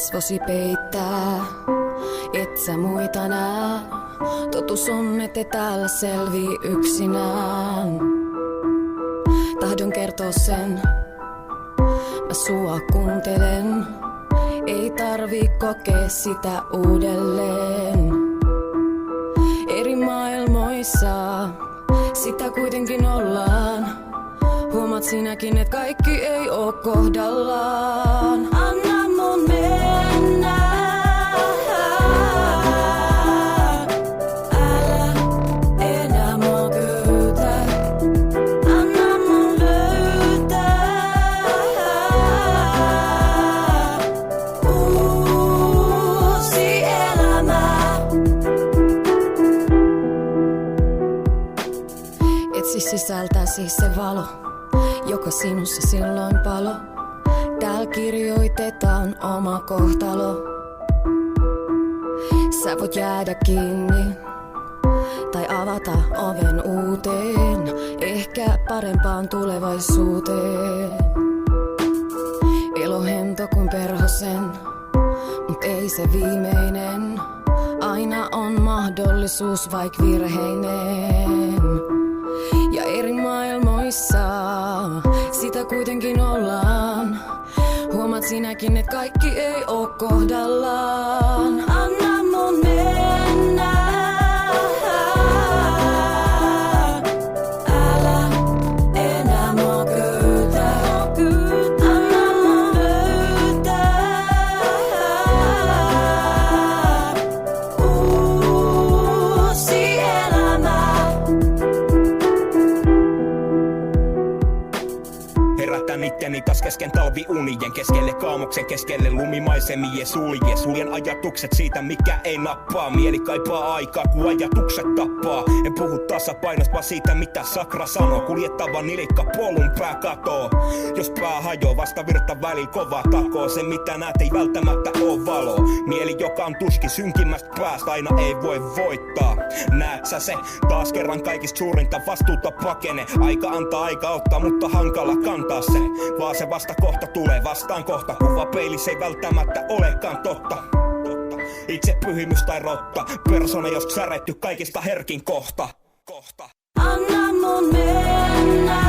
kasvosi peittää, et sä muita nää. Totuus on, ette täällä selvii yksinään. Tahdon kertoa sen, mä sua kuuntelen. Ei tarvii kokea sitä uudelleen. Eri maailmoissa sitä kuitenkin ollaan. Huomaat sinäkin, et kaikki ei oo kohdallaan. Anna mun mennä. Älä enää mua kyytä. Anna mun löytää uusi elämä. Etsi sisältäsi se valo, joka sinussa silloin palo. Täällä kirjoitetaan oma kohtalo. Sä voit jäädä kiinni tai avata oven uuteen, ehkä parempaan tulevaisuuteen. Elohento kuin perhosen, mut ei se viimeinen. Aina on mahdollisuus vaik virheinen. Ja eri maailmoissa sitä kuitenkin ollaan. Huomaat sinäkin, et kaikki ei oo kohdallaan. Anna mun mennä. Älä enää mua kyytä. Anna mun löytää uusi elämä. Herätän itteni taas kesken talviunien, keskelle kaamoksen, keskelle lumimaisemien sulje. Suljen ajatukset siitä, mikä ei nappaa. Mieli kaipaa aikaa, kun ajatukset tappaa. En puhu tasapainosta, vaan siitä, mitä sakra sanoo. Kuljettava nilikka polun pää katoo. Jos pää hajoo, vasta virta väliin kova takoo. Se mitä näet ei välttämättä oo valo. Mieli, joka on tuskin synkimmästä päästä, aina ei voi voittaa. Näet sä se, taas kerran kaikista suurinta vastuuta pakene. Aika antaa, aika ottaa, mutta hankala kantaa se. Vaan se vasta kohta tulee vastaan kohta. Kuva peilissä ei välttämättä olekaan totta. Itse pyhimys tai rotta. Persona, jos säretty kaikista herkin kohta. Anna mun mennä.